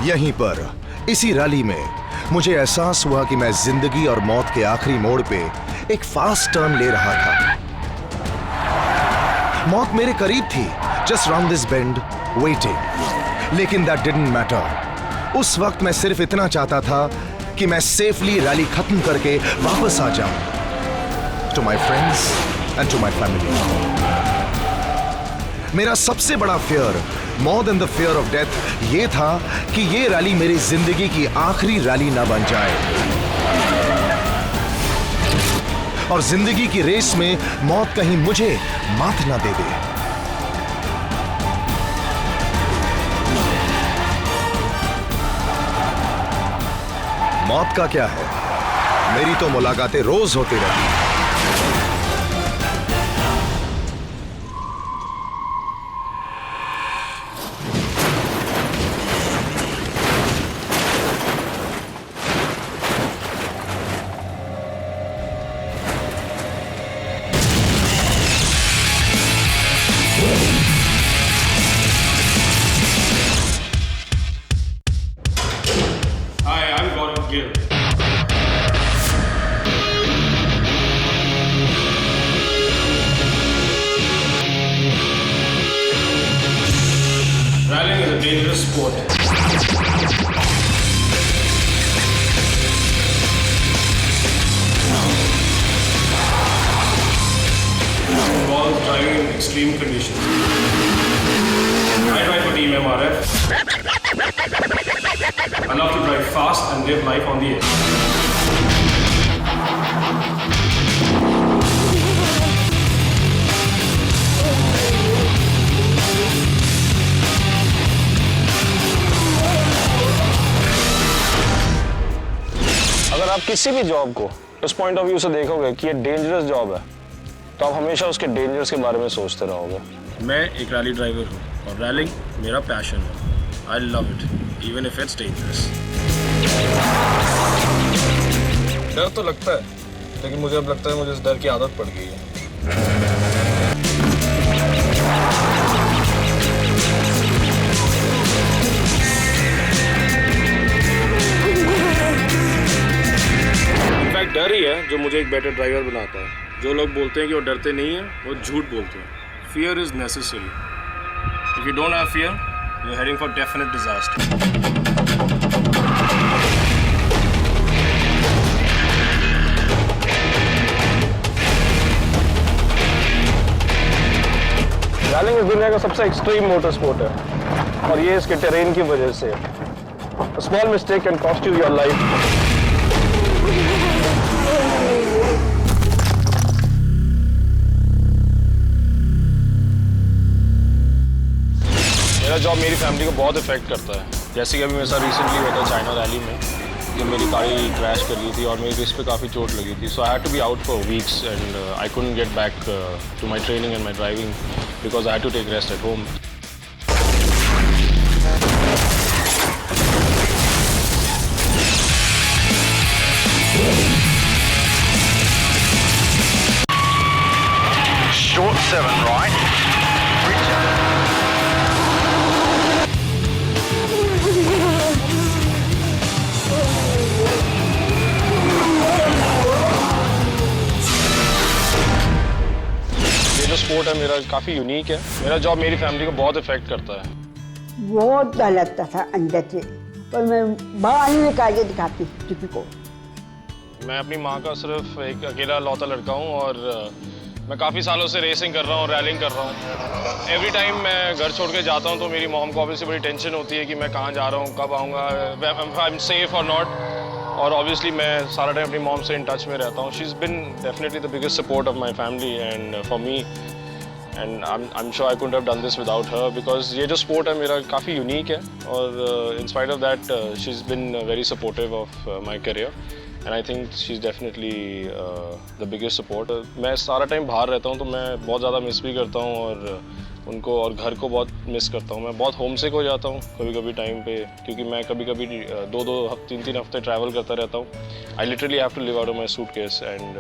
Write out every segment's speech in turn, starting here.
यहीं पर इसी रैली में मुझे एहसास हुआ कि मैं जिंदगी और मौत के आखिरी मोड़ पे एक फास्ट टर्न ले रहा था। मौत मेरे करीब थी, just round this bend waiting. लेकिन दैट डिडंट मैटर। उस वक्त मैं सिर्फ इतना चाहता था कि मैं सेफली रैली खत्म करके वापस आ जाऊं to my friends and to my family. मेरा सबसे बड़ा fear, more than the fear of death, ये था कि ये रैली मेरी जिंदगी की आखिरी रैली ना बन जाए और जिंदगी की रेस में मौत कहीं मुझे मात ना दे दे। मौत का क्या है, मेरी तो मुलाकातें रोज होती रहती। Rallying is a dangerous sport. It involves driving in extreme conditions. I drive for Team MRF. I love to drive fast and live life on the edge. अगर आप किसी भी जॉब को उस पॉइंट ऑफ व्यू से देखोगे कि ये डेंजरस जॉब है, तो आप हमेशा उसके डेंजर्स के बारे में सोचते रहोगे। मैं एक रैली ड्राइवर हूँ और रैलिंग मेरा पैशन है। I love it even if it's dangerous. डर तो लगता है, लेकिन मुझे अब लगता है मुझे इस डर की आदत पड़ गई है। इनफैक्ट डर ही है जो मुझे एक बेटर ड्राइवर बनाता है। जो लोग बोलते हैं कि वो डरते नहीं हैं, वो झूठ बोलते हैं। Fear is necessary. If you don't have fear, you're heading for definite disaster. Railing इस दुनिया का सबसे एक्सट्रीम मोटर स्पोर्ट है और ये इसके टेरेन की वजह से। A small mistake can cost you your life. मेरा जॉब मेरी फैमिली को बहुत इफेक्ट करता है। जैसे कि अभी मेरे साथ रिसेंटली हुआ था चाइना रैली में, जब मेरी गाड़ी क्रैश कर ली थी और मेरी रिस्ट पे काफ़ी चोट लगी थी। So I had to be out for weeks and I couldn't get back to my training and my driving because I had to take rest at home. Short 7 right. जो स्पोर्ट है मेरा काफ़ी unique है। मेरा job मेरी family को बहुत effect करता है। बहुत डर लगता था अंदर से, पर मैं बाहर ही निकाल के दिखाती किसी को। मैं अपनी माँ का सिर्फ एक अकेला लौता लड़का हूँ और मैं काफ़ी सालों से रेसिंग कर रहा हूँ, रैलिंग कर रहा हूँ। एवरी टाइम मैं घर छोड़ के जाता हूँ तो मेरी मॉम को ऑब्वियसली बड़ी टेंशन होती है कि मैं कहाँ जा रहा हूँ, कब आऊँगा, आई एम सेफ और नॉट। और ऑब्वियसली मैं सारा टाइम अपनी मॉम से इन टच में रहता हूँ। She is been definitely the biggest support of my family and for me, and I am sure I couldn't have done this without her because ये जो स्पोर्ट है मेरा काफ़ी यूनिक है और in spite of that she is been very supportive of my career and I think she is definitely the biggest support. मैं सारा time बाहर रहता हूँ तो मैं बहुत ज़्यादा मिस भी करता हूँ और उनको और घर को बहुत मिस करता हूँ। मैं बहुत होमसिक हो जाता हूँ कभी कभी टाइम पे, क्योंकि मैं कभी कभी 2-3 हफ्ते ट्रैवल करता रहता हूँ। I literally have to live out of my suitcase and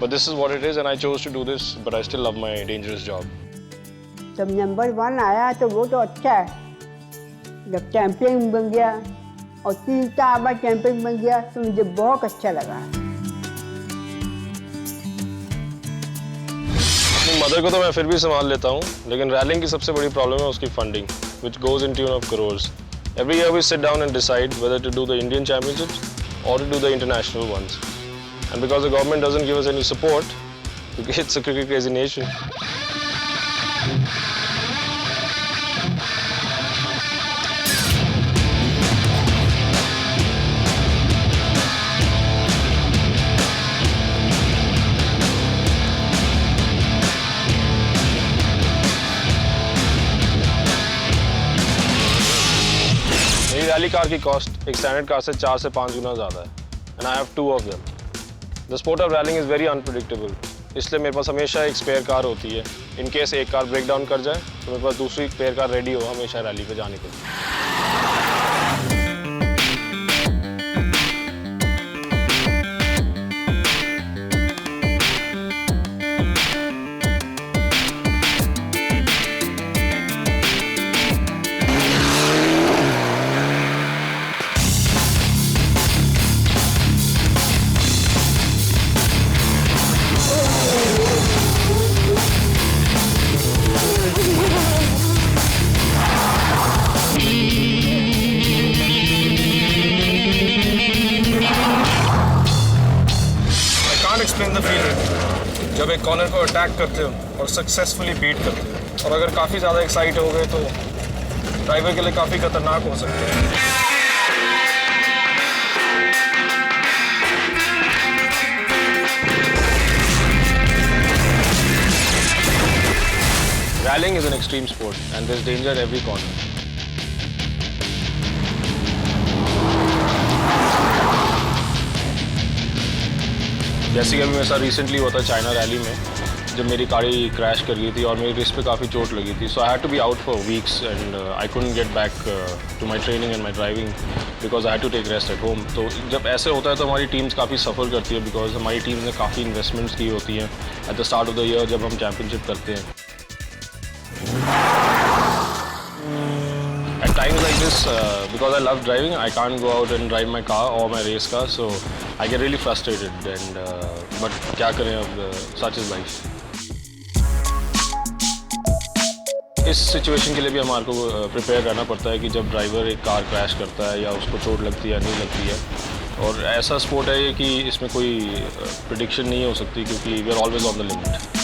but this is what it is and I chose to do this, but I still love my dangerous job. जब नंबर 1 आया तो वो तो अच्छा है, जब चैंपियन बन गया और 3-4 बार चैंपियन बन गया तो मुझे बहुत अच्छा लगा। अपनी मदर को तो मैं फिर भी संभाल लेता हूँ, लेकिन रैलिंग की सबसे बड़ी प्रॉब्लम है उसकी funding, which goes in tune of crores. Every year we sit down and decide whether to do the Indian championships or to do the international ones. And because the government doesn't give us any support, it's a cricket crazy nation. मेरी rally car की cost एक standard car से 4 से 5 गुना ज़्यादा है, and I have 2 of them. The sport of railing is very unpredictable, इसलिए मेरे पास हमेशा एक स्पेयर कार होती है। इन केस एक कार ब्रेक डाउन कर जाए तो मेरे पास दूसरी स्पेयर कार रेडी हो हमेशा रैली पे जाने के लिए। एक्सप्लेन द फीलिंग जब एक कॉर्नर को अटैक करते हो और सक्सेसफुली बीट करते हो, और अगर काफ़ी ज़्यादा एक्साइट हो गए तो ड्राइवर के लिए काफ़ी खतरनाक हो सकते हैं। Rallying is an extreme sport and there's danger at every corner. जैसे कि अभी मेरे साथ रिसेंटली हुआ था चाइना रैली में, जब मेरी गाड़ी क्रैश कर गई थी और मेरी रिस्ट पे काफ़ी चोट लगी थी। So I had to be out for weeks and I couldn't get back to my training and my driving because I had to take rest at home. तो जब ऐसे होता है तो हमारी टीम्स काफ़ी सफ़र करती है बिकॉज हमारी टीम ने काफ़ी इन्वेस्टमेंट्स की होती हैं at the start of the year जब हम चैम्पियनशिप करते हैं। At times like this, because I love driving, I can't go out and drive my car or my race car, so I get really frustrated. And but क्या करें अब, such is life. इस situation के लिए भी हमारे को prepare रहना पड़ता है कि जब ड्राइवर एक कार क्रैश करता है या उसको चोट लगती है या नहीं लगती है। और ऐसा स्पोर्ट है ये कि इसमें कोई प्रेडिक्शन नहीं हो सकती क्योंकि we are always on the limit.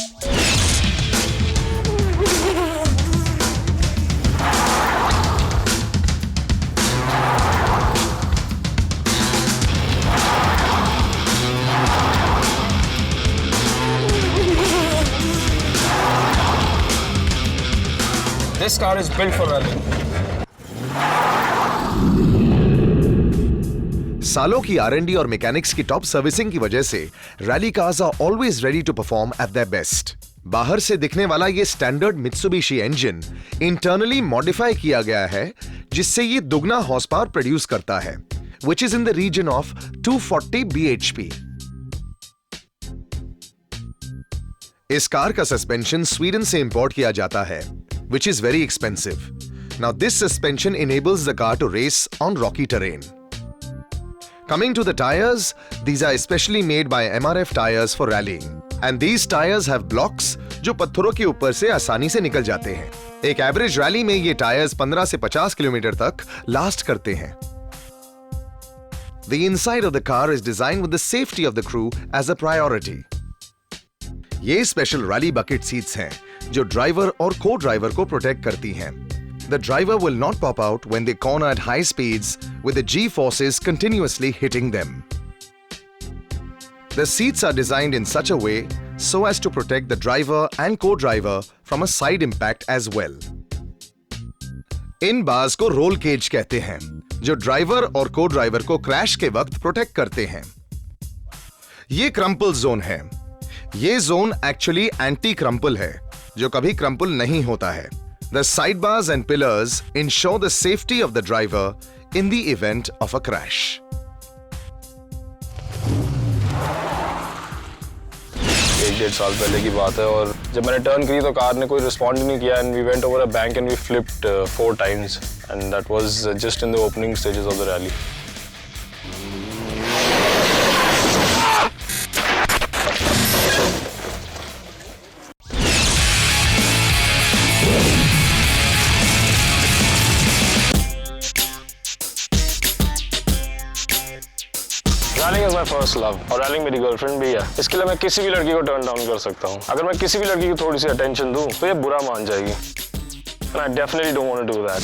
This car is built for rallying. सालों की R&D और मैकेनिक्स की टॉप सर्विसिंग की वजह से rally cars are always ready to perform at their best. बाहर से दिखने वाला ये standard Mitsubishi engine internally modify किया गया है जिससे ये दुगना हॉर्स पावर प्रोड्यूस करता है, which is in the region of 240 bhp. इस कार का सस्पेंशन स्वीडन से इंपोर्ट किया जाता है, which is very expensive. Now this suspension enables the car to race on rocky terrain. Coming to the tires, these are especially made by MRF tires for rallying. And these tires have blocks जो पत्थरों के ऊपर से आसानी से निकल जाते हैं। एक एवरेज रैली में ये टायर्स 15 से 50 किलोमीटर तक लास्ट करते हैं। The inside of the car is designed with the safety of the crew as a priority. ये स्पेशल रैली बकेट सीट्स हैं जो ड्राइवर और को ड्राइवर को प्रोटेक्ट करती हैं। The driver will not pop out when they corner at high speeds with the G forces continuously hitting them. The seats are designed in such a way so as to protect the driver and co-driver from a side impact as well. In bars को role cage कहते हैं जो driver और co-driver को crash के वक्त protect करते हैं। ये क्रम्पल जोन है। ये जोन एक्चुअली एंटी क्रम्पल है जो कभी क्रम्पल नहीं होता है। The side bars and pillars ensure the safety of the driver in the event of a crash. एक 1.5 साल पहले की बात है और जब मैंने टर्न की तो कार ने कोई रिस्पॉन्ड नहीं किया and we went over a bank and we flipped 4 times and that was just in the opening stages of the rally. Railing is my first love और रैलिंग मेरी गर्लफ्रेंड भी है। इसके लिए मैं किसी भी लड़की को टर्न डाउन कर सकता हूँ। अगर मैं किसी भी लड़की को थोड़ी सी अटेंशन दूँ तो ये बुरा मान जाएगी। And I definitely don't want to do that.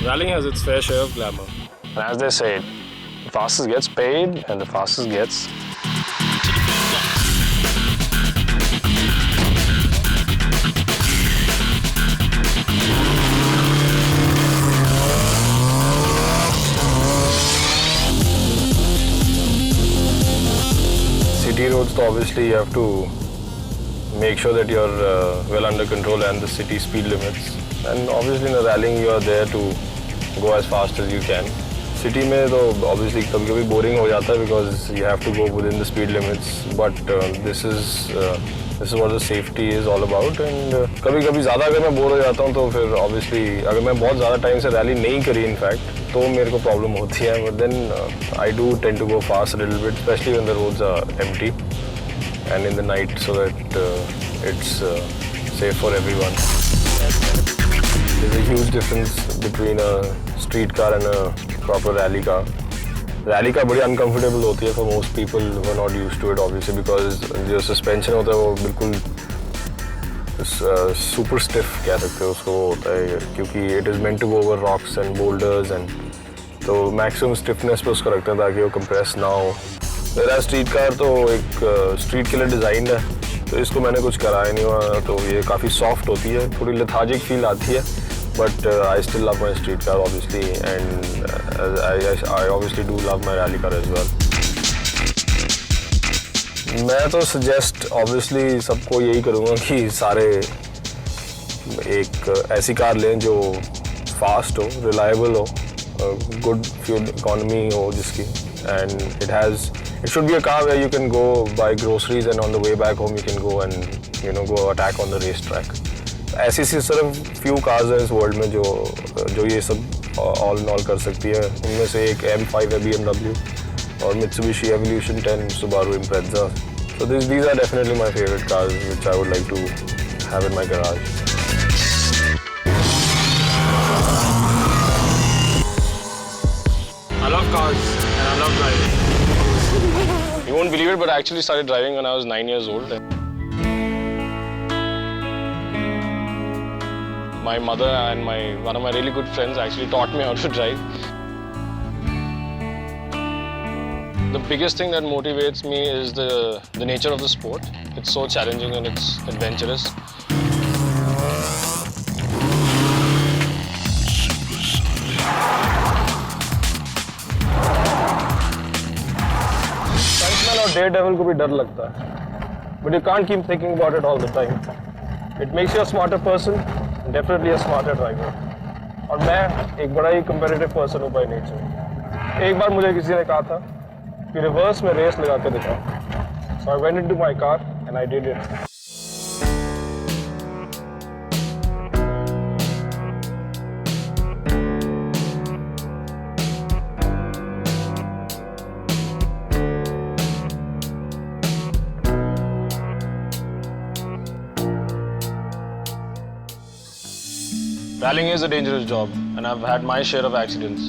Rallying has its fair share of glamour. And as they say, the fastest gets paid and the fastest gets city roads. So obviously you have to make sure that you're well under control and the city speed limits. And obviously in a rallying you are there to go as fast as you can. City में तो obviously कभी-कभी boring हो जाता है because you have to go within the speed limits. But this is what the safety is all about. And कभी-कभी ज़्यादा अगर मैं बोर हो जाता हूँ तो फिर obviously अगर मैं बहुत ज़्यादा टाइम से रैली नहीं करी in fact तो मेरे को प्रॉब्लम होती है. But then I do tend to go fast a little bit, especially when the roads are empty and in the night, so that it's safe for everyone. There's a huge difference between a street car and a proper rally car. Rally car बड़ी uncomfortable होती है for most people who are not used to it obviously because जो suspension होता है वो बिल्कुल super stiff कह सकते हो उसको होता है क्योंकि it is meant to go over rocks and boulders and तो maximum stiffness पे उसको रखते हैं ताकि वो compress ना हो. मेरा street car तो एक street के लिए designed है तो इसको मैंने कुछ कराया नहीं हुआ तो ये काफ़ी soft होती है, थोड़ी lethargic feel आती है. But I still love my street car obviously and I obviously do love my rally car as well. मैं तो suggest obviously सबको यही करूँगा कि सारे एक ऐसी कार लें जो fast हो, reliable हो, good fuel economy हो जिसकी and it should be a car where you can go buy groceries and on the way back home you can go and go attack on the racetrack. ऐसी सिर्फ few cars हैं इस world में जो ये सब all in all कर सकती है. उनमें से एक M5 है BMW और Mitsubishi Evolution 10 Subaru Impreza. So these are definitely my favorite cars which I would like to have in my garage. I love cars and I love driving. You won't believe it, but I actually started driving when I was 9 years old. My mother and one of my really good friends actually taught me how to drive. The biggest thing that motivates me is the nature of the sport. It's so challenging and it's adventurous. Stuntman और Daredevil को भी डर लगता है. But you can't keep thinking about it all the time. It makes you a smarter person. Definitely a smarter driver. और मैं एक बड़ा ही competitive person हूँ by nature. एक बार मुझे किसी ने कहा था कि रिवर्स में रेस लगा के दिखाओ. So I went into my car and I did it. Rallying is a dangerous job and I've had my share of accidents.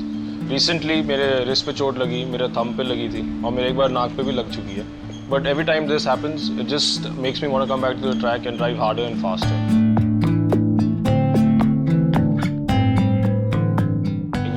Recently मेरे wrist पे चोट लगी, मेरे thumb पे लगी थी और मेरे एक बार नाक पे भी लग चुकी है. But every time this happens, it just makes me want to come back to the track and drive harder and faster.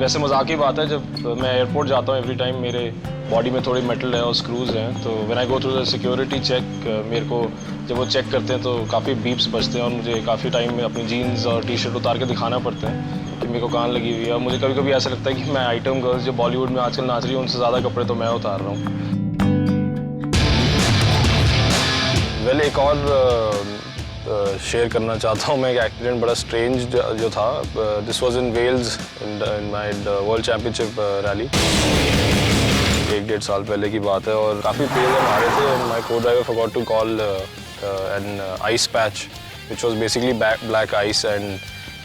वैसे मजाक की बात है जब मैं एयरपोर्ट जाता हूँ एवरी टाइम मेरे बॉडी में थोड़ी मेटल है और स्क्रूज हैं तो when I go through the security check मेरे को जब वो चेक करते हैं तो काफ़ी बीप्स बजते हैं और मुझे काफ़ी टाइम में अपनी जीन्स और टी शर्ट उतार के दिखाना पड़ता है कि मेरे को कहाँ लगी हुई है. और मुझे कभी कभी ऐसा लगता है कि मैं आइटम गर्ल्स जो बॉलीवुड में आजकल नाच रही हैं उनसे ज़्यादा कपड़े तो मैं उतार रहा हूँ. वेल एक और शेयर करना चाहता हूँ मैं, एक एक्सीडेंट बड़ा स्ट्रेंज जो था। This was in Wales in my world championship rally. 1-1.5 साल पहले की बात है और काफ़ी तेज़ हम आ रहे थे and my co driver forgot to call an ice patch which was basically black ice. And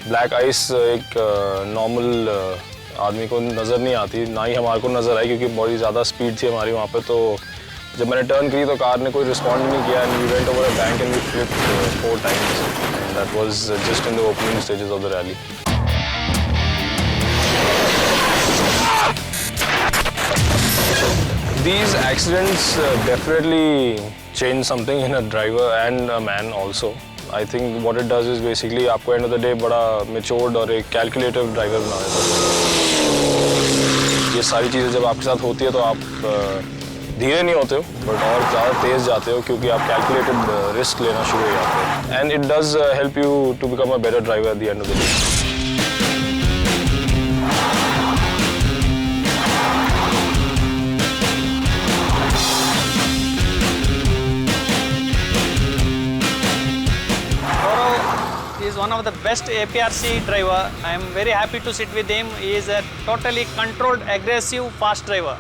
black ice एक नॉर्मल आदमी को नज़र नहीं आती, ना ही हमारे को नज़र आई क्योंकि बहुत ज़्यादा स्पीड थी हमारी वहाँ पे। तो जब मैंने टर्न की तो कार ने कोई रिस्पॉन्ड नहीं किया and we went over a bank and we flipped 4 times and that was just in the opening stages of the rally. These accidents definitely change something in a driver and a man also. I think what it does is basically आपको end of the day बड़ा matured और एक calculative driver बना देता है। ये सारी चीज़ें जब आपके साथ होती है तो आप धीरे नहीं होते हो बट और ज़्यादा तेज़ जाते हो क्योंकि आप calculated risk लेना शुरू हो जाते हो। And it does help you to become a better driver at the end of the day. He is one of the best APRC driver. I am very happy to sit with him. He is a totally controlled, aggressive, fast driver.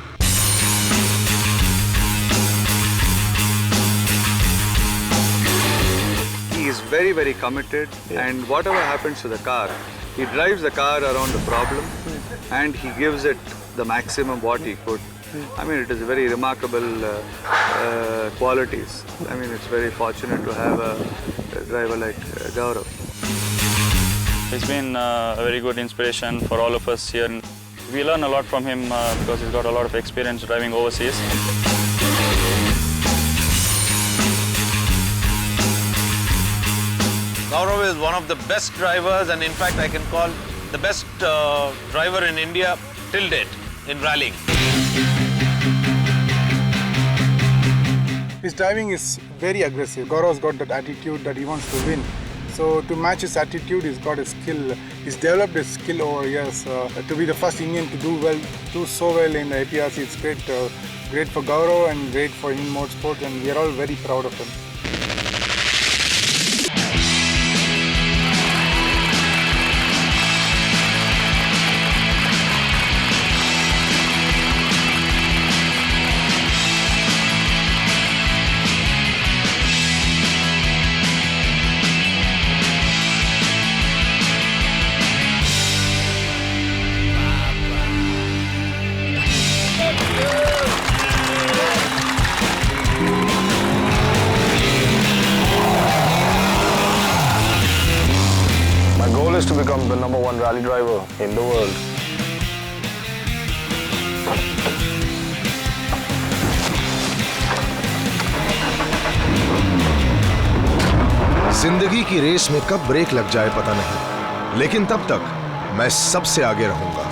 He is very, very committed, and whatever happens to the car, he drives the car around the problem and he gives it the maximum what he could. I mean, it is very remarkable qualities. I mean, it's very fortunate to have a driver like Gaurav. He's been a very good inspiration for all of us here. We learn a lot from him because he's got a lot of experience driving overseas. Gaurav is one of the best drivers, and in fact I can call the best driver in India till date in rallying. His driving is very aggressive. Gaurav's got that attitude that he wants to win. So to match his attitude, he's got a skill. He's developed his skill over years. To be the first Indian to do so well in the APRC, it's great. Great for Gaurav and great for Indian motorsport, and we are all very proud of him. My goal is to become the #1 rally driver in the world. जिंदगी की race में कब break लग जाए पता नहीं, लेकिन तब तक मैं सबसे आगे रहूंगा।